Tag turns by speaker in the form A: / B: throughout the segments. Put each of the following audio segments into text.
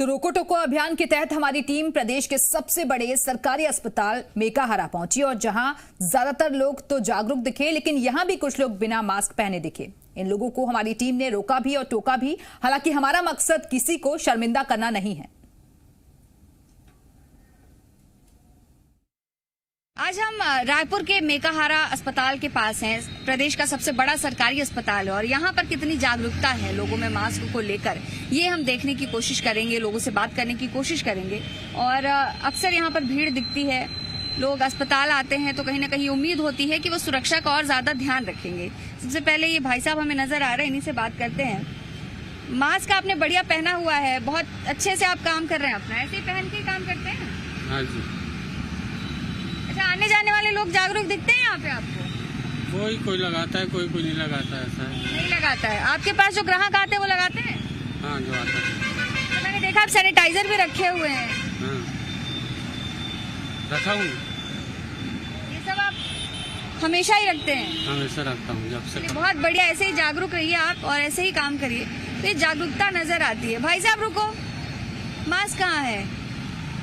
A: तो रोको टोको अभियान के तहत हमारी टीम प्रदेश के सबसे बड़े सरकारी अस्पताल मेकाहारा पहुंची और जहां ज्यादातर लोग तो जागरूक दिखे, लेकिन यहां भी कुछ लोग बिना मास्क पहने दिखे। इन लोगों को हमारी टीम ने रोका भी और टोका भी। हालांकि हमारा मकसद किसी को शर्मिंदा करना नहीं है। आज हम रायपुर के मेकाहारा अस्पताल के पास हैं। प्रदेश का सबसे बड़ा सरकारी अस्पताल है और यहाँ पर कितनी जागरूकता है लोगों में मास्क को लेकर, ये हम देखने की कोशिश करेंगे, लोगों से बात करने की कोशिश करेंगे। और अक्सर यहाँ पर भीड़ दिखती है, लोग अस्पताल आते हैं तो कहीं ना कहीं उम्मीद होती है कि वो सुरक्षा का और ज्यादा ध्यान रखेंगे। सबसे पहले ये भाई साहब हमें नजर आ रहे हैं, इन्हीं से बात करते हैं। मास्क आपने बढ़िया पहना हुआ है, बहुत अच्छे से आप काम कर रहे हैं अपना, ऐसे ही पहन के काम करते हैं?
B: हाँ जी।
A: अच्छा, आने जाने वाले लोग जागरूक दिखते हैं यहाँ पे आपको?
B: कोई लगाता है, कोई नहीं लगाता है, ऐसा है।
A: नहीं लगाता है। आपके पास जो ग्राहक आते हैं वो लगाते हैं?
B: हाँ, जो आता है।
A: तो मैंने देखा आप सैनिटाइजर भी रखे हुए हैं।
B: हाँ, रखा हूँ।
A: ये सब आप हमेशा ही रखते हैं?
B: हमेशा रखता हूँ, जब से।
A: बहुत बढ़िया, ऐसे ही जागरूक रहिए आप और ऐसे ही काम करिए तो ये जागरूकता नजर आती है। भाई साहब रुको, मास्क कहाँ है?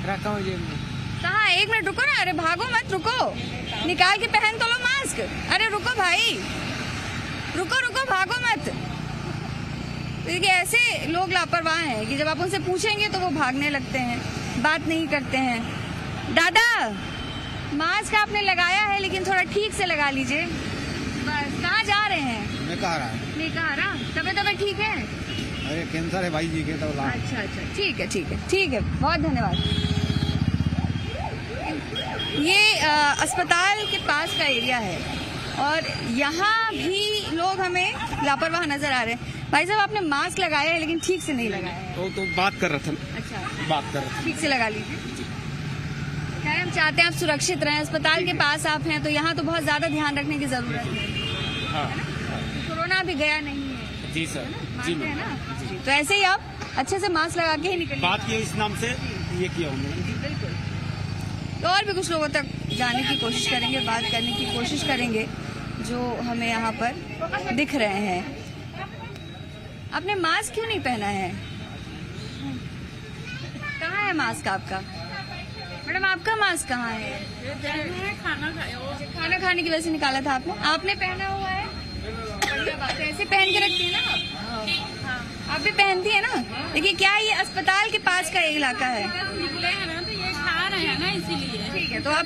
B: रखा हूँ जेब में।
A: कहाँ? एक मिनट रुको ना, अरे भागो मत, रुको, निकाल के पहन तो लो मास्क। अरे रुको भाई, रुको, भागो मत। देखिए ऐसे लोग लापरवाह हैं कि जब आप उनसे पूछेंगे तो वो भागने लगते हैं, बात नहीं करते हैं। दादा, मास्क आपने लगाया है लेकिन थोड़ा ठीक से लगा लीजिए। बस, कहाँ जा रहे हैं? मेकाहारा। तबियत ठीक है?
C: अरे कैंसर है भाई जी के तो।
A: अच्छा, ठीक है, बहुत धन्यवाद। ये अस्पताल के पास का एरिया है और यहाँ भी लोग हमें लापरवाह नजर आ रहे हैं। भाई साहब आपने मास्क लगाया है लेकिन ठीक से नहीं लगाया है।
C: तो बात कर रहा था।
A: अच्छा,
C: बात कर रहा था।
A: ठीक से लगा लीजिए। खैर, हम चाहते हैं आप सुरक्षित रहें। अस्पताल के पास आप हैं तो यहाँ तो बहुत ज्यादा ध्यान रखने की जरूरत है।
C: हाँ।
A: कोरोना भी गया नहीं है।
C: जी सर, जी
A: है ना? तो ऐसे ही आप अच्छे से मास्क लगा के ही निकलिए।
C: बात की इस नाम से ये किया हमने।
A: बिल्कुल। तो और भी कुछ लोगों तक जाने की कोशिश करेंगे, बात करने की कोशिश करेंगे जो हमें यहाँ पर दिख रहे हैं। आपने मास्क क्यों नहीं पहना है? कहाँ है मास्क आपका? मैडम आपका मास्क कहाँ है? खाना खाने की वजह से निकाला था आपने? आपने पहना हुआ है? बढ़िया बात है, ऐसे पहन के रखती है ना आप? आप भी पहनती है ना? देखिए क्या ये अस्पताल के पास का इलाका है,
D: निकले हैं ना तो ये खा रहे हैं ना, इसीलिए।
A: ठीक है, तो आप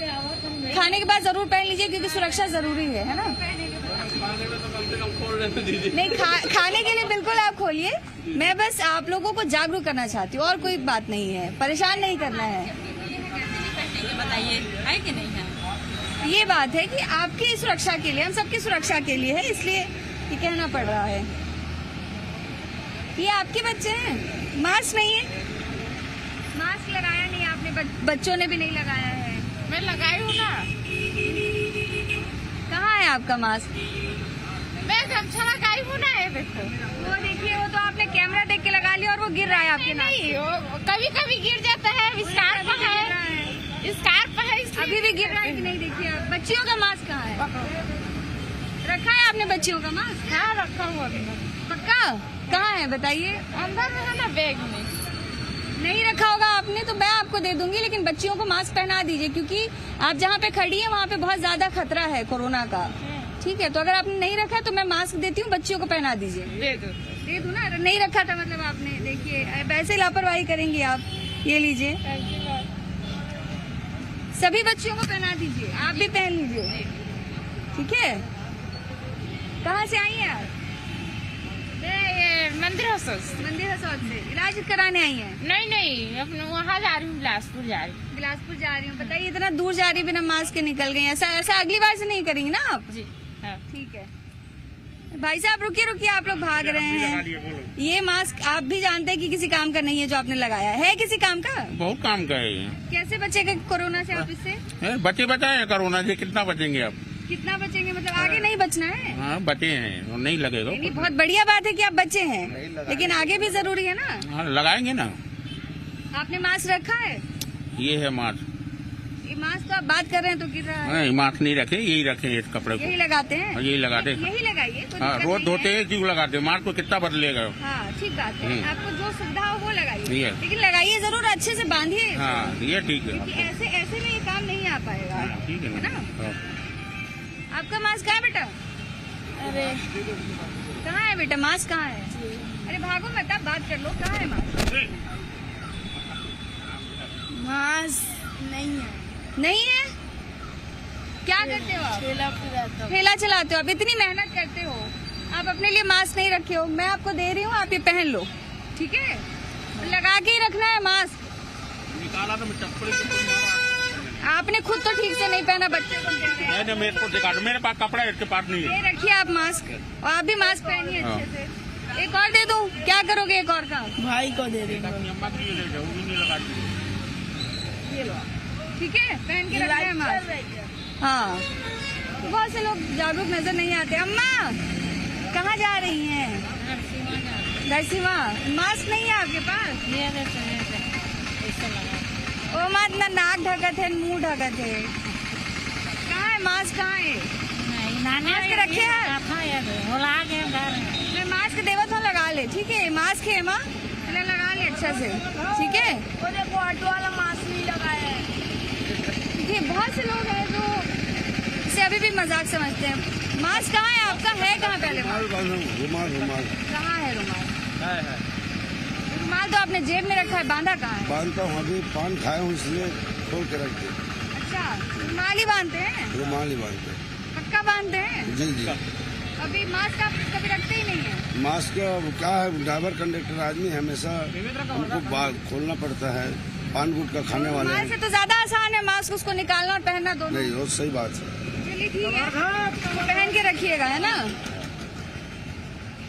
A: खाने के बाद जरूर पहन लीजिए क्योंकि सुरक्षा जरूरी है ना? नहीं, खाने के लिए बिल्कुल आप खोलिए। मैं बस आप लोगों को जागरूक करना चाहती हूँ और कोई बात नहीं है, परेशान नहीं करना है।
D: बताइए, है कि नहीं है?
A: ये बात है कि आपकी सुरक्षा के लिए, हम सबकी सुरक्षा के लिए है, इसलिए ये कहना पड़ रहा है। ये आपके बच्चे हैं, मास्क नहीं है? मास्क लगाया नहीं आपने, बच्चों ने भी नहीं लगाया है।
D: मैं लगाई हूँ ना।
A: कहाँ है आपका मास्क?
D: मैं गमछा लगाई हूँ ना, ये देखो।
A: वो देखिए, वो तो आपने कैमरा देख के लगा लिया और वो गिर रहा है आपके नाक से।
D: कभी कभी गिर जाता है, स्कार्फ है,
A: अभी भी गिर रहा है कि नहीं? देखिए आप, बच्चियों का मास्क कहाँ है? रखा है आपने बच्चियों का मास्क?
D: हाँ, रखा हुआ।
A: पक्का? कहाँ है बताइए?
D: अंदर में है ना, बैग में।
A: नहीं रखा होगा आपने तो मैं आपको दे दूंगी, लेकिन बच्चियों को मास्क पहना दीजिए क्योंकि आप जहाँ पे खड़ी है वहाँ पे बहुत ज्यादा खतरा है कोरोना का। ठीक है, तो अगर आपने नहीं रखा तो मैं मास्क देती हूँ, बच्चियों को पहना दीजिए। दे दूँ ना? नहीं रखा था मतलब आपने, देखिए ऐसे लापरवाही करेंगी आप। ये लीजिए, सभी बच्चियों को पहना दीजिए, आप भी पहन लीजिए, ठीक है? कहाँ से आई हैं आप?
D: मंदिर हसोस
A: से इलाज कराने आई हैं?
D: नहीं, अपने वहाँ जा रही हूँ, बिलासपुर जा रही हूँ।
A: बताइए, इतना दूर जा रही बिना मास्क के निकल गई, ऐसा अगली बार से नहीं करेंगी ना आप?
D: जी हाँ।
A: ठीक है भाई साहब, रुकिए, आप लोग भाग रहे हैं। ये मास्क आप भी जानते हैं कि किसी काम का नहीं है जो आपने लगाया है किसी काम का?
B: बहुत काम का है।
A: कैसे बचेंगे कोरोना से आप इससे?
B: बचे बचाए कोरोना से, कितना बचेंगे आप?
A: कितना बचेंगे मतलब आगे नहीं बचना है?
B: हाँ, बचे हैं, नहीं लगेगा।
A: नहीं, बहुत बढ़िया बात है कि आप बचे हैं, लेकिन आगे भी जरूरी है ना?
B: हाँ, लगाएंगे ना।
A: आपने मास्क रखा है?
B: ये है मास्क।
A: मास्क तो आप बात कर रहे हैं तो गिर रहा है।
E: नहीं मास्क नहीं रखे, यही रखे इस कपड़े को।
A: यही लगाते हैं?
E: यही लगाते।
A: यही लगाइए, कोई
E: हाँ,
A: दिक्कत
E: रोज
A: नहीं
E: धोते
A: है।
E: हैं, क्यों लगाते? मास्क को कितना बदलेगा?
A: हाँ ठीक बात है, आपको जो सुविधा हो वो लगाइए,
E: ये।
A: लेकिन लगाइए जरूर, अच्छे से बांधिए।
E: हाँ ये ठीक है।
A: क्योंकि ऐसे में ये काम नहीं आ पाएगा।
E: हाँ, ठीक है
A: है
E: ना।
A: ना?
E: हाँ।
A: आपका मास्क कहाँ है बेटा?
D: अरे
A: कहाँ है बेटा, मास्क कहाँ है? अरे भागो मत, आप बात कर लो, कहाँ है मास्क?
D: मास्क नहीं है।
A: नहीं है? क्या करते हो आप?
D: ठेला पुराता
A: ठेला चलाते हो आप, इतनी मेहनत करते हो, आप अपने लिए मास्क नहीं रखे हो, मैं आपको दे रही हूँ, आप ये पहन लो, ठीक है? लगा के ही रखना है मास्क।
E: निकाला तो मैं चप्पल को
A: आपने खुद तो ठीक से नहीं पहना, बच्चे को कहते हैं।
E: मैंने मेरे को दिखा, मेरे पास कपड़ा इसके पास नहीं है।
A: ये रखिए आप मास्क, और आप भी मास्क पहनिए अच्छे से। एक और दे दो, क्या करोगे एक और का?
D: भाई को दे देंगे।
E: अम्मा की ये ले जाओ, वो भी नहीं लगाती।
A: ये लो, ठीक है, पहन के रखना है मास्क। हाँ, बहुत से लोग जागरूक नजर नहीं आते। अम्मा कहाँ जा रही हैं? नरसिम्हा, मास्क नहीं है आपके पास? ओ मत ना, नाक ढकत है, मुंह ढकत है, कहाँ है मास्क? कहाँ है? मास्क रखे हैं? मैं मास्क देवा तो लगा ले, ठीक है? मास्क है माँ, लगा ले अच्छा से, ठीक है?
D: देखो ऑटो वाला मास्क नहीं लगाया है।
A: देखिए बहुत से लोग हैं जो इसे अभी भी मजाक समझते हैं। मास्क कहाँ है आपका? है कहाँ पहले?
C: रुमाल रुमाल
A: कहाँ है रुमाल? रुमाल तो आपने जेब में रखा है, बांधा कहाँ है?
C: बांधता हूँ, अभी पान खाया हूँ इसलिए खोल के रख दिया।
A: अच्छा, रुमाल ही बांधते हैं?
C: रुमाल ही बांधते।
A: पक्का बांधते हैं?
C: जी जी।
A: अभी मास्क आप कभी रखते ही नहीं है?
C: मास्क क्या है, ड्राइवर कंडक्टर आदमी हमेशा हमको खोलना पड़ता है, पान गुटखा खाने वाले
A: रुमाल से
C: हैं।
A: तो ज्यादा आसान है मास्क, उसको निकालना और पहनना दोनों।
C: नहीं वो सही बात है।
A: चलिए ठीक है, तो पहन के रखिएगा, है ना?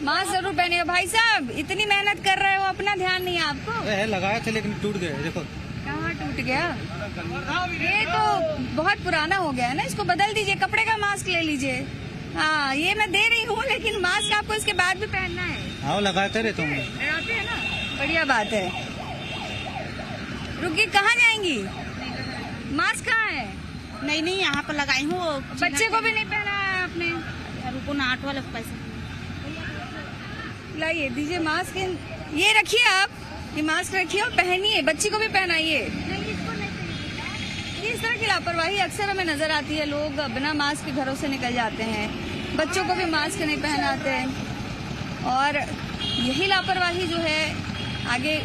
A: मास्क जरूर पहनिएगा। भाई साहब इतनी मेहनत कर रहे हो, अपना ध्यान नहीं है आपको?
F: लगाया था लेकिन टूट गया, देखो।
A: कहाँ टूट गया? ये तो बहुत पुराना हो गया है ना, इसको बदल दीजिए, कपड़े का मास्क ले लीजिए। हाँ ये मैं दे रही हूँ, लेकिन मास्क आपको इसके बाद भी पहनना है।
F: हाँ लगाते रहते हूँ।
A: लगाते हैं ना, बढ़िया बात है। रुकिए, कहाँ जाएंगी? मास्क कहाँ है?
D: नहीं यहाँ पर लगाई हूँ।
A: बच्चे को भी नहीं पहना है आपने?
D: रुको ना, ऑटो वाले को पैसे
A: लाइए, दीजिए मास्क। ये रखिए आप, ये मास्क रखिए और पहनिए, बच्ची को भी पहनाइए। इस तरह की लापरवाही अक्सर हमें नजर आती है, लोग बिना मास्क के घरों से निकल जाते हैं, बच्चों को भी मास्क नहीं पहनाते, और यही लापरवाही जो है आगे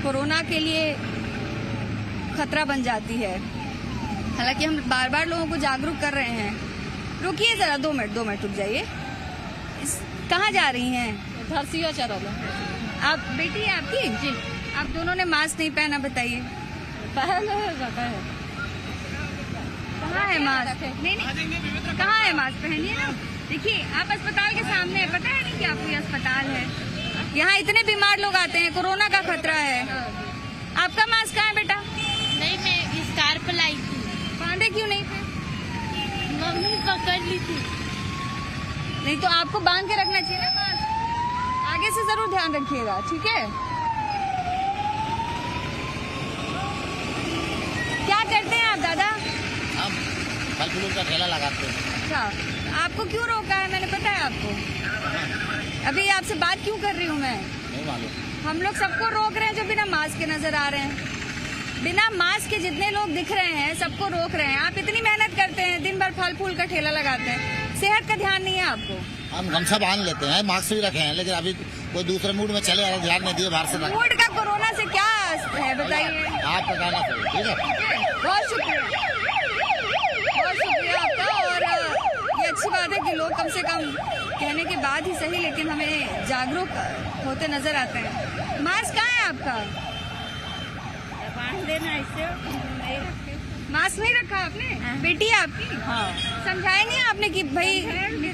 A: कोरोना के लिए खतरा बन जाती है। हालांकि हम बार बार लोगों को जागरूक कर रहे हैं। रुकिए जरा, 2 मिनट रुक जाइए। कहाँ जा रही हैं? आप बेटी है आपकी? जी। आप दोनों ने मास्क नहीं पहना, बताइए। कहाँ है मास्क? नहीं, कहाँ है मास्क? पहनिए ना। देखिए आप अस्पताल के सामने है, पता है नहीं कि आपको ये अस्पताल है? यहाँ इतने बीमार लोग आते हैं, कोरोना का खतरा है। आपका मास्क कहाँ है बेटा?
D: नहीं, मैं इस कार पर लाई थी।
A: बांधे क्यों नहीं थे?
D: मम्मी पकड़ ली थी।
A: नहीं तो आपको बांध के रखना चाहिए ना मास्क। आगे से जरूर ध्यान रखिएगा, ठीक है? क्या करते हैं आप दादा?
G: हम फल फूलों का ठेला लगाते हैं।
A: अच्छा, आपको क्यों रोका है? मैंने पता है आपको, अभी आपसे बात क्यों कर रही हूँ मैं?
G: नहीं मालूम।
A: हम लोग सबको रोक रहे हैं जो बिना मास्क के नजर आ रहे हैं। बिना मास्क के जितने लोग दिख रहे हैं सबको रोक रहे हैं। आप इतनी मेहनत करते हैं, दिन भर फल फूल का ठेला लगाते हैं, सेहत का ध्यान नहीं है आपको।
G: हम गमछा बांध लेते हैं, मास्क भी रखे हैं, लेकिन अभी कोई दूसरे मूड में चले आ, ध्यान नहीं दिए बाहर से।
A: मूड का कोरोना से क्या है बताइए?
G: आप बताना चाहिए, ठीक है?
A: बहुत शुक्रिया आपका। और ये अच्छी बात है कि लोग कम से कम कहने के बाद ही सही, लेकिन हमें जागरूक होते नजर आते हैं। मास्क कहाँ है आपका?
D: बांध देना ऐसे।
A: मास्क नहीं रखा आपने? बेटी है आपकी?
D: हाँ।
A: समझाया नहीं आपने कि भाई?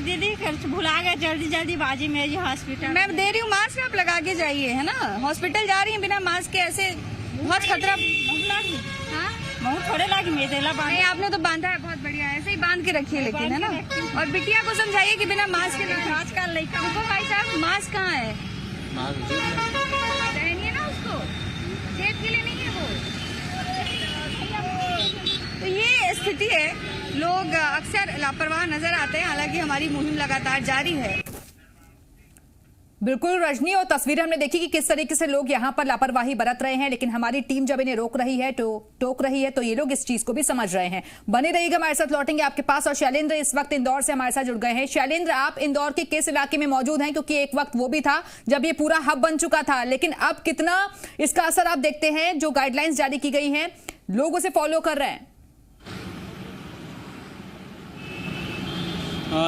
D: दीदी खर्च भुला गए, जल्दी बाजी में ये हॉस्पिटल।
A: मैं दे रही हूँ मास्क, आप लगा के जाइए, है ना? हॉस्पिटल जा रही हैं बिना मास्क के, ऐसे बहुत खतरा। हाँ?
D: बहुत थोड़े लागी मेदेला बांध।
A: नहीं, आपने तो बांधा है, बहुत बढ़िया, ऐसे ही बांध के रखिए, लेकिन है ना? और बिटिया को समझाइए कि बिना मास्क के। आजकल नहीं हमको। भाई साहब मास्क कहाँ है? पहनिए ना उसको, जेब के लिए नहीं है वो। तो ये स्थिति है, लोग अक्सर लापरवाह नजर आते हैं। हालांकि हमारी मुहिम लगातार जारी है।
H: बिल्कुल रजनी, और तस्वीरें हमने देखी कि किस तरीके से लोग यहाँ पर लापरवाही बरत रहे हैं, लेकिन हमारी टीम जब इन्हें रोक रही है, टोक रही है, तो ये लोग इस चीज को भी समझ रहे हैं। बने रहिएगा, हमारे साथ लौटेंगे आपके पास। और शैलेंद्र इस वक्त इंदौर से हमारे साथ जुड़ गए हैं। शैलेंद्र, आप इंदौर के किस इलाके में मौजूद हैं? क्योंकि एक वक्त वो भी था जब ये पूरा हब बन चुका था, लेकिन अब कितना इसका असर आप देखते हैं? जो गाइडलाइंस जारी की गई हैं, लोग उसे फॉलो कर रहे हैं?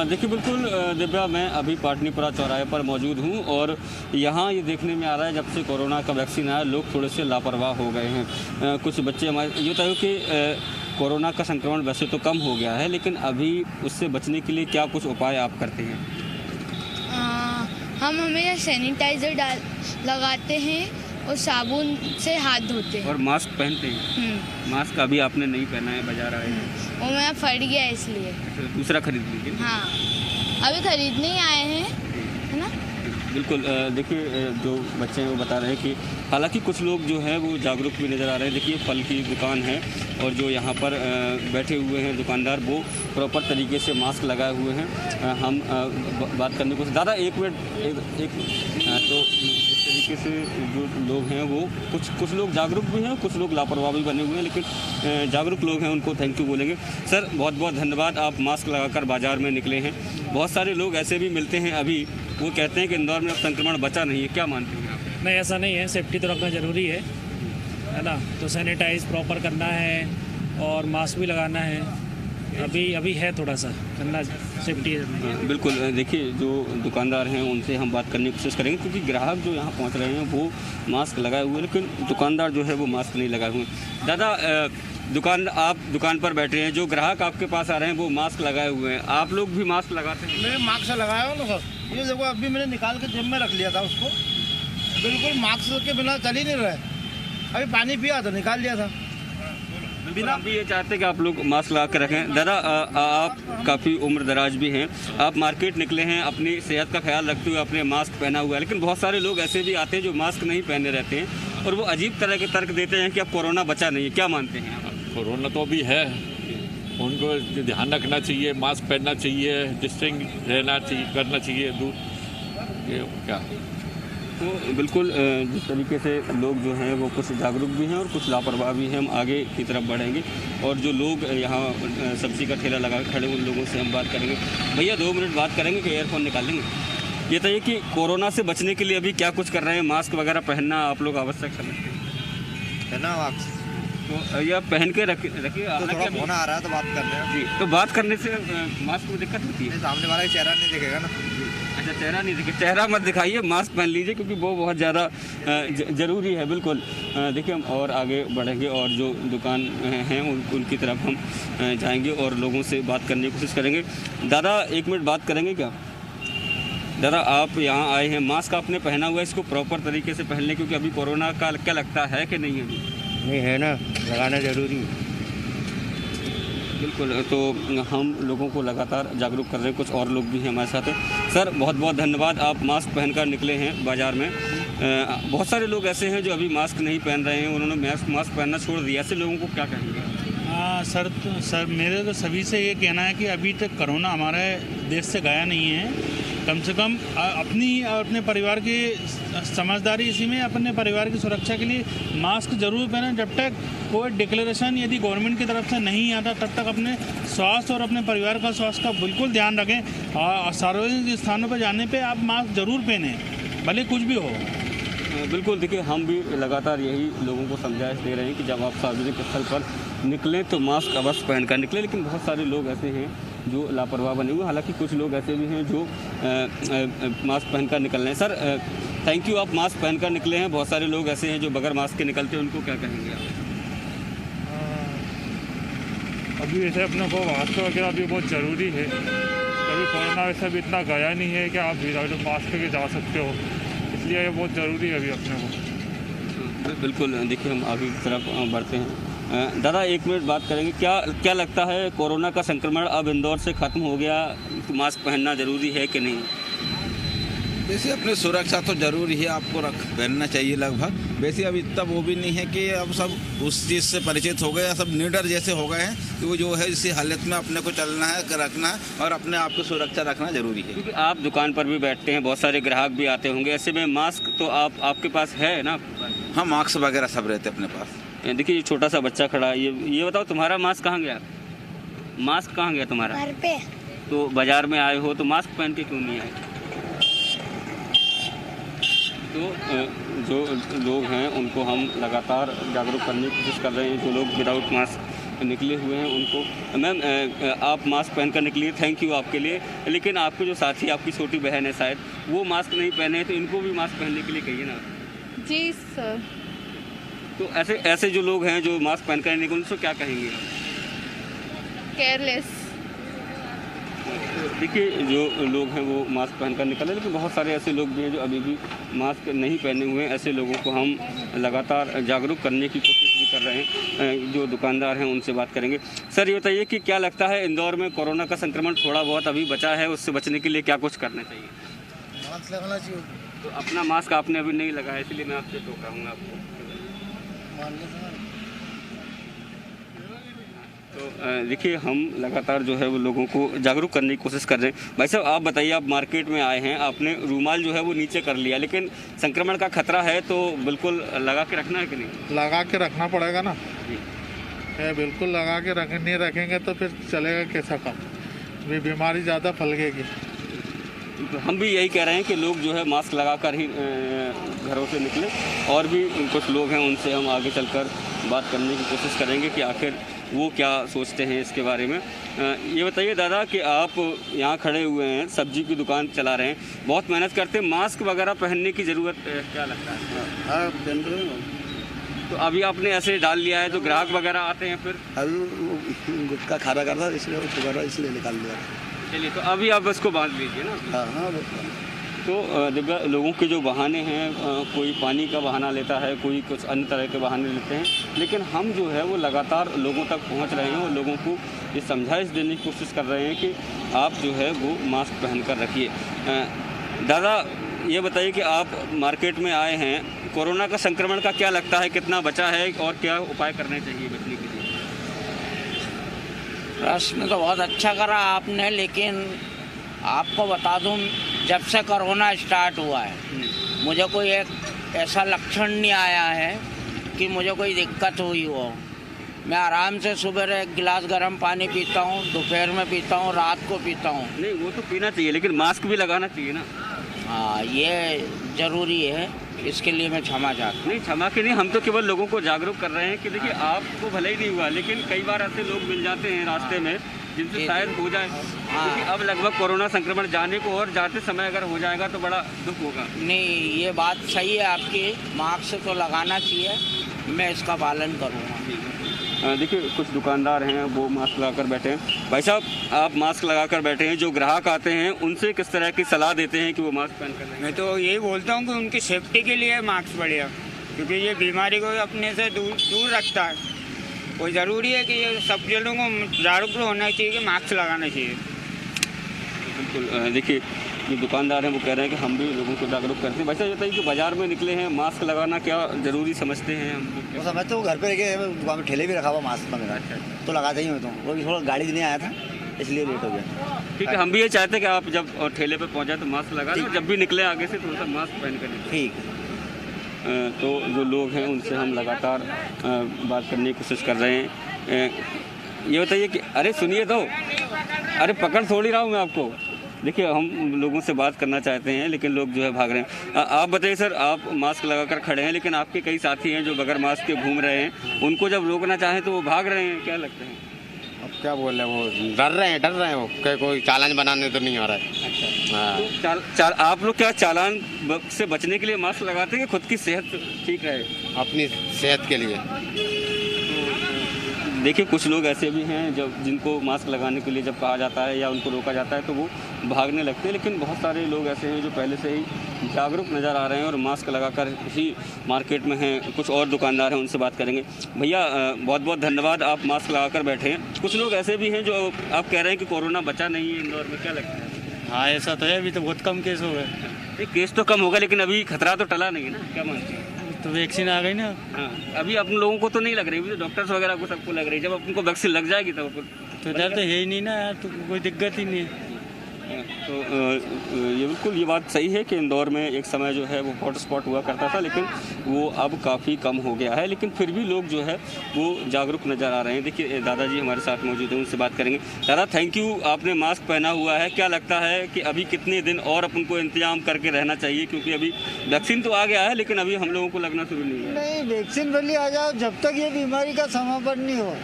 B: देखिए बिल्कुल दिव्या, मैं अभी पाटनीपुरा चौराहे पर मौजूद हूं और यहाँ ये देखने में आ रहा है जब से कोरोना का वैक्सीन आया लोग थोड़े से लापरवाह हो गए हैं। कुछ बच्चे हमारे ये बताओ कि कोरोना का संक्रमण वैसे तो कम हो गया है, लेकिन अभी उससे बचने के लिए क्या कुछ उपाय आप करते हैं?
D: हम हमें सैनिटाइजर लगाते हैं और साबुन से हाथ धोते हैं
B: और मास्क पहनते हैं। मास्क अभी आपने नहीं पहना है, बाजार आए हैं?
D: वो मेरा फट गया इसलिए।
B: दूसरा खरीद लीजिए।
D: हाँ, अभी खरीदने ही आए हैं, है ना?
B: बिल्कुल देखिए जो बच्चे हैं वो बता रहे हैं कि हालांकि कुछ लोग जो हैं वो जागरूक भी नज़र आ रहे हैं। देखिए फल की दुकान है और जो यहाँ पर बैठे हुए हैं दुकानदार वो प्रॉपर तरीके से मास्क लगाए हुए हैं। हम बात करने को ज़्यादा एक मिनट तो इस तरीके से जो लोग हैं वो कुछ लोग जागरूक भी हैं, कुछ लोग लापरवाह भी बने हुए हैं, लेकिन जागरूक लोग हैं उनको थैंक यू बोलेंगे। सर बहुत बहुत धन्यवाद, आप मास्क लगाकर बाज़ार में निकले हैं। बहुत सारे लोग ऐसे भी मिलते हैं अभी, वो कहते हैं कि इंदौर में अब संक्रमण बचा नहीं है, क्या मानते हैं आप?
I: नहीं, ऐसा नहीं है, सेफ्टी तो रखना ज़रूरी है ना? तो सैनिटाइज प्रॉपर करना है और मास्क भी लगाना है। अभी है थोड़ा सा करना, सेफ्टी है।
B: बिल्कुल देखिए जो दुकानदार हैं उनसे हम बात करने की कोशिश करेंगे, क्योंकि ग्राहक जो यहाँ पहुँच रहे हैं वो मास्क लगाए हुए हैं, लेकिन दुकानदार जो है वो मास्क नहीं लगाए हुए हैं। दादा आप दुकान पर बैठे हैं, जो ग्राहक आपके पास आ रहे हैं वो मास्क लगाए हुए हैं, आप लोग भी मास्क लगाते हैं?
J: मैं मास्क लगाया हूँ ना सर, ये देखो अभी मैंने निकाल के जेब में रख लिया था उसको, बिल्कुल मास्क के बिना चल ही नहीं रहे। अभी पानी पिया तो निकाल लिया था
B: बिना। हम भी ये चाहते हैं कि आप लोग मास्क लगा कर रखें। दादा आप काफ़ी उम्र दराज भी हैं, आप मार्केट निकले हैं, अपनी सेहत का ख्याल रखते हुए आपने मास्क पहना हुआ है, लेकिन बहुत सारे लोग ऐसे भी आते हैं जो मास्क नहीं पहने रहते हैं और वो अजीब तरह के तर्क देते हैं कि अब कोरोना बचा नहीं है, क्या मानते हैं आप?
K: कोरोना तो अभी है, उनको ध्यान रखना चाहिए, मास्क पहनना चाहिए, डिस्टेंस रहना चाहिए, करना चाहिए दूर, ये क्या।
B: तो बिल्कुल जिस तरीके से लोग जो हैं वो कुछ जागरूक भी हैं और कुछ लापरवाह भी हैं। हम आगे की तरफ बढ़ेंगे और जो लोग यहाँ सब्जी का ठेला लगा खड़े उन लोगों से हम बात करेंगे। भैया 2 मिनट बात करेंगे कि ईयरफोन निकाल लेंगे? ये तो ये कि कोरोना से बचने के लिए अभी क्या कुछ कर रहे हैं? मास्क वगैरह पहनना आप लोग आवश्यक समझते हैं?
J: पहना मास्क
B: तो यह पहन के रखिए।
J: फोन आ रहा है तो बात कर रहे हैं
B: जी, तो बात करने से मास्क में दिक्कत होती है?
J: सामने वाला चेहरा नहीं दिखेगा ना।
B: अच्छा, चेहरा नहीं दिखे, चेहरा मत दिखाइए, मास्क पहन लीजिए क्योंकि वो बहुत ज़्यादा ज़रूरी है। बिल्कुल देखिए हम और आगे बढ़ेंगे और जो दुकान हैं उनकी तरफ हम जाएंगे और लोगों से बात करने की कोशिश करेंगे। दादा 1 मिनट बात करेंगे क्या? दादा आप यहाँ आए हैं, मास्क आपने पहना हुआ है, इसको प्रॉपर तरीके से पहन लें क्योंकि अभी कोरोना का क्या लगता है कि नहीं है?
J: नहीं है ना, लगाना जरूरी है।
B: बिल्कुल, तो हम लोगों को लगातार जागरूक कर रहे हैं, कुछ और लोग भी हैं हमारे साथ। सर बहुत बहुत धन्यवाद, आप मास्क पहनकर निकले हैं बाज़ार में। बहुत सारे लोग ऐसे हैं जो अभी मास्क नहीं पहन रहे हैं, उन्होंने मास्क पहनना छोड़ दिया, ऐसे लोगों को क्या कहेंगे?
F: सर मेरे तो सभी से ये कहना है कि अभी तक कोरोना हमारे देश से गया नहीं है। कम से कम अपनी और अपने परिवार की समझदारी इसी में, अपने परिवार की सुरक्षा के लिए मास्क जरूर पहनें। जब तक कोई डिक्लेरेशन यदि गवर्नमेंट की तरफ से नहीं आता तब तक अपने स्वास्थ्य और अपने परिवार का स्वास्थ्य का बिल्कुल ध्यान रखें। और सार्वजनिक स्थानों पर जाने पे आप मास्क जरूर पहनें, भले कुछ भी हो।
B: बिल्कुल देखिए हम भी लगातार यही लोगों को समझाइश दे रहे हैं कि जब आप सार्वजनिक स्थल पर निकलें तो मास्क अवश्य पहनकर निकलें, लेकिन बहुत सारे लोग ऐसे हैं जो लापरवाह बने हुए। हालांकि कुछ लोग ऐसे भी हैं जो मास्क पहनकर निकल रहे हैं। सर थैंक यू, आप मास्क पहनकर निकले हैं। बहुत सारे लोग ऐसे हैं जो बगैर मास्क के निकलते हैं, उनको क्या कहेंगे आप?
L: अभी वैसे अपने को मास्क वगैरह भी बहुत ज़रूरी है, कभी कोरोना वैसे भी इतना गया नहीं है कि आप विदाउट मास्क के जा सकते हो, इसलिए ये बहुत ज़रूरी है अभी अपने को।
B: बिल्कुल देखिए हम आगे की तरफ बढ़ते हैं। दादा 1 मिनट बात करेंगे, क्या लगता है कोरोना का संक्रमण अब इंदौर से ख़त्म हो गया, मास्क पहनना ज़रूरी है कि नहीं?
C: जैसे अपनी सुरक्षा तो जरूरी है, आपको पहनना चाहिए लगभग।
M: वैसे अब इतना वो भी नहीं है कि अब सब उस चीज़ से परिचित हो गए, सब निडर जैसे हो गए हैं कि वो जो है इसी हालत में अपने को चलना है, रखना है और अपने आप को सुरक्षा रखना जरूरी है।
B: क्योंकि आप दुकान पर भी बैठते हैं, बहुत सारे ग्राहक भी आते होंगे, ऐसे में मास्क तो आपके पास है ना?
M: हाँ, मास्क वगैरह सब रहते अपने पास।
B: देखिए ये छोटा सा बच्चा खड़ा है, ये बताओ तुम्हारा मास्क कहाँ गया? मास्क कहाँ गया तुम्हारा?
D: घर पे।
B: तो बाजार में आए हो तो मास्क पहन के क्यों नहीं आए? तो जो लोग हैं उनको हम लगातार जागरूक करने की कोशिश कर रहे हैं। जो लोग विदाउट मास्क निकले हुए हैं उनको, मैम आप मास्क पहनकर निकली, थैंक यू आपके लिए, लेकिन आपके जो साथी, आपकी छोटी बहन है शायद, वो मास्क नहीं पहने हैं, तो इनको भी मास्क पहनने के लिए कहिए ना।
D: जी सर।
B: तो ऐसे जो लोग हैं जो मास्क पहनकर निकले, उनसे क्या कहेंगे?
D: केयरलेस।
B: देखिए जो लोग हैं वो मास्क पहनकर निकले, लेकिन बहुत सारे ऐसे लोग भी हैं जो अभी भी मास्क नहीं पहने हुए हैं। ऐसे लोगों को हम लगातार जागरूक करने की कोशिश भी कर रहे हैं। जो दुकानदार हैं उनसे बात करेंगे। सर ये बताइए कि क्या लगता है इंदौर में कोरोना का संक्रमण थोड़ा बहुत अभी बचा है, उससे बचने के लिए क्या कुछ करना चाहिए?
J: मास्क लगाना चाहिए।
B: तो अपना मास्क आपने अभी नहीं लगाया, इसलिए मैं आपसे टोक रहा हूँ आपको। तो देखिए हम लगातार जो है वो लोगों को जागरूक करने की कोशिश कर रहे हैं। भाई साहब आप बताइए, आप मार्केट में आए हैं, आपने रूमाल जो है वो नीचे कर लिया, लेकिन संक्रमण का खतरा है तो बिल्कुल लगा के रखना है कि नहीं?
L: लगा के रखना पड़ेगा ना जी। बिल्कुल लगा के नहीं रखेंगे तो फिर चलेगा कैसा काम, बीमारी ज़्यादा फैलेगी।
B: तो हम भी यही कह रहे हैं कि लोग जो है मास्क लगाकर ही घरों से निकले। और भी कुछ लोग हैं उनसे हम आगे चलकर बात करने की कोशिश करेंगे कि आखिर वो क्या सोचते हैं इसके बारे में। ये बताइए दादा कि आप यहाँ खड़े हुए हैं, सब्जी की दुकान चला रहे हैं, बहुत मेहनत करते हैं, मास्क वगैरह पहनने की ज़रूरत क्या लगता है?
C: हाँ, पहन रहे हैं।
B: तो अभी आपने ऐसे डाल लिया है तो ग्राहक वगैरह आते हैं फिर?
C: अभी गुटखा खा रहा करता इसलिए निकाल लिया।
B: चलिए तो अभी आप इसको बांध लीजिए ना।
C: हाँ हाँ।
B: तो दिव्या, लोगों के जो बहाने हैं, कोई पानी का बहाना लेता है, कोई कुछ अन्य तरह के बहाने लेते हैं, लेकिन हम जो है वो लगातार लोगों तक पहुंच रहे हैं और लोगों को ये समझाइश देने की कोशिश कर रहे हैं कि आप जो है वो मास्क पहन कर रखिए। दादा ये बताइए कि आप मार्केट में आए हैं, कोरोना का संक्रमण का क्या लगता है, कितना बचा है और क्या उपाय करने चाहिए बचने के लिए?
N: प्रश्न तो बहुत अच्छा करा आपने, लेकिन आपको बता दूं, जब से कोरोना स्टार्ट हुआ है मुझे कोई एक ऐसा लक्षण नहीं आया है कि मुझे कोई दिक्कत हुई हो। मैं आराम से सुबह एक गिलास गर्म पानी पीता हूँ, दोपहर में पीता हूँ, रात को पीता हूँ।
B: नहीं वो तो पीना चाहिए, लेकिन मास्क भी लगाना चाहिए ना।
N: हाँ ये ज़रूरी है, इसके लिए मैं क्षमा चाहता हूँ।
B: नहीं क्षमा के नहीं, हम तो केवल लोगों को जागरूक कर रहे हैं कि देखिए आपको भले ही नहीं हुआ, लेकिन कई बार ऐसे लोग मिल जाते हैं रास्ते में जिनसे शायद हो जाए। हाँ। अब लगभग कोरोना संक्रमण जाने को और जाते समय अगर हो जाएगा तो बड़ा दुख होगा।
N: नहीं ये बात सही है आपकी, मास्क तो लगाना चाहिए, मैं इसका पालन करूँगा।
B: देखिए कुछ दुकानदार हैं वो मास्क लगाकर बैठे हैं। भाई साहब आप मास्क लगाकर बैठे हैं, जो ग्राहक आते हैं उनसे किस तरह की सलाह देते हैं कि वो मास्क पहन कर?
O: मैं तो यही बोलता हूँ कि उनकी सेफ्टी के लिए मास्क बढ़िया, क्योंकि ये बीमारी को अपने से दूर रखता है। वो ज़रूरी है कि ये सब जनों को जागरूक होना चाहिए कि मास्क लगाना चाहिए।
B: बिल्कुल। देखिए जो दुकानदार हैं वो कह रहे हैं कि हम भी लोगों को जागरूक करते हैं। वैसे ये बताइए कि बाजार में निकले हैं, मास्क लगाना क्या ज़रूरी समझते हैं हम?
G: वो समझ तो घर पे दुकान में ठेले भी रखा हुआ मास्क वगैरह, तो लगाते ही हूँ। तो वो भी थोड़ा गाड़ी नहीं आया था इसलिए लेट हो गया।
B: ठीक है, हम भी ये चाहते हैं कि आप जब ठेले पे पहुँचाए तो मास्क लगा लें, जब भी निकले आगे से थोड़ा सा मास्क पहन कर निकलें।
G: ठीक है।
B: तो जो लोग हैं उनसे हम लगातार बात करने की कोशिश कर रहे हैं। ये बताइए कि अरे सुनिए तो, अरे पकड़ थोड़ी रहा हूँ मैं आपको। देखिए हम लोगों से बात करना चाहते हैं लेकिन लोग जो है भाग रहे हैं। आप बताइए सर, आप मास्क लगाकर खड़े हैं लेकिन आपके कई साथी हैं जो बगैर मास्क के घूम रहे हैं, उनको जब रोकना चाहें तो वो भाग रहे हैं, क्या लगता है?
P: अब क्या बोल रहे हैं, वो डर रहे हैं वो कोई चालान बनाने तो नहीं आ रहा है। हाँ।
B: तो आप लोग क्या चालान से बचने के लिए मास्क लगाते हैं कि खुद की सेहत ठीक रहे?
P: अपनी सेहत के लिए।
B: देखिए कुछ लोग ऐसे भी हैं जब जिनको मास्क लगाने के लिए जब कहा जाता है या उनको रोका जाता है तो वो भागने लगते हैं, लेकिन बहुत सारे लोग ऐसे हैं जो पहले से ही जागरूक नज़र आ रहे हैं और मास्क लगाकर ही मार्केट में हैं। कुछ और दुकानदार हैं, उनसे बात करेंगे। भैया बहुत बहुत धन्यवाद, आप मास्क लगाकर बैठे हैं। कुछ लोग ऐसे भी हैं जो आप कह रहे हैं कि कोरोना बचा नहीं है इंदौर में, क्या लगता है?
I: हाँ ऐसा तो है, अभी तो बहुत कम केस हो गए।
B: केस तो कम होगा लेकिन अभी खतरा तो टला नहीं है ना, क्या मानते हैं?
Q: तो वैक्सीन आ गई ना।
B: हाँ, अभी अपन लोगों को तो नहीं लग रही, अभी डॉक्टर्स वगैरह को सबको लग रही है। जब अपन को वैक्सीन लग जाएगी तब
Q: तो डर तो है ही नहीं ना यार, तो कोई दिक्कत ही नहीं है।
B: तो ये बिल्कुल ये बात सही है कि इंदौर में एक समय जो है वो हॉट स्पॉट हुआ करता था, लेकिन वो अब काफ़ी कम हो गया है। लेकिन फिर भी लोग जो है वो जागरूक नज़र आ रहे हैं। देखिए दादाजी हमारे साथ मौजूद हैं, उनसे बात करेंगे। दादा थैंक यू, आपने मास्क पहना हुआ है। क्या लगता है कि अभी कितने दिन और अपन को इंतजाम करके रहना चाहिए, क्योंकि अभी वैक्सीन तो आ गया है लेकिन अभी हम लोगों को लगना शुरू नहीं है?
R: नहीं, वैक्सीन भले आ जाओ, जब तक ये बीमारी का समापन नहीं हो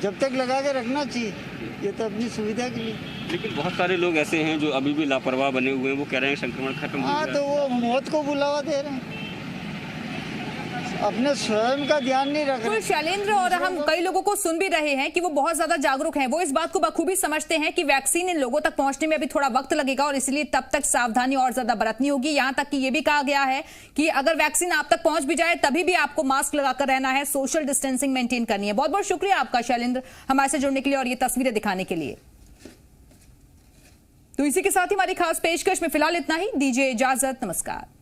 R: जब तक लगा के रखना चाहिए, ये तो अपनी सुविधा के लिए।
B: लेकिन बहुत सारे लोग ऐसे हैं जो अभी भी लापरवाह बने हुए हैं, वो कह रहे हैं संक्रमण खत्म हो गया।
R: तो वो मौत को बुलावा दे रहे हैं, अपने स्वयं का ध्यान नहीं रख रहे।
H: तो शैलेंद्र, और हम कई लोगों को सुन भी रहे हैं कि वो बहुत ज्यादा जागरूक हैं, वो इस बात को बखूबी समझते हैं कि वैक्सीन इन लोगों तक पहुंचने में अभी थोड़ा वक्त लगेगा और इसलिए तब तक सावधानी और ज्यादा बरतनी होगी। यहां तक कि ये भी कहा गया है कि अगर वैक्सीन आप तक पहुंच भी जाए तभी भी आपको मास्क लगाकर रहना है, सोशल डिस्टेंसिंग मेंटेन करनी है। बहुत बहुत शुक्रिया आपका शैलेंद्र, हमारे से जुड़ने के लिए और ये तस्वीरें दिखाने के लिए। तो इसी के साथ ही हमारी खास पेशकश में फिलहाल इतना ही। दीजिए इजाजत, नमस्कार।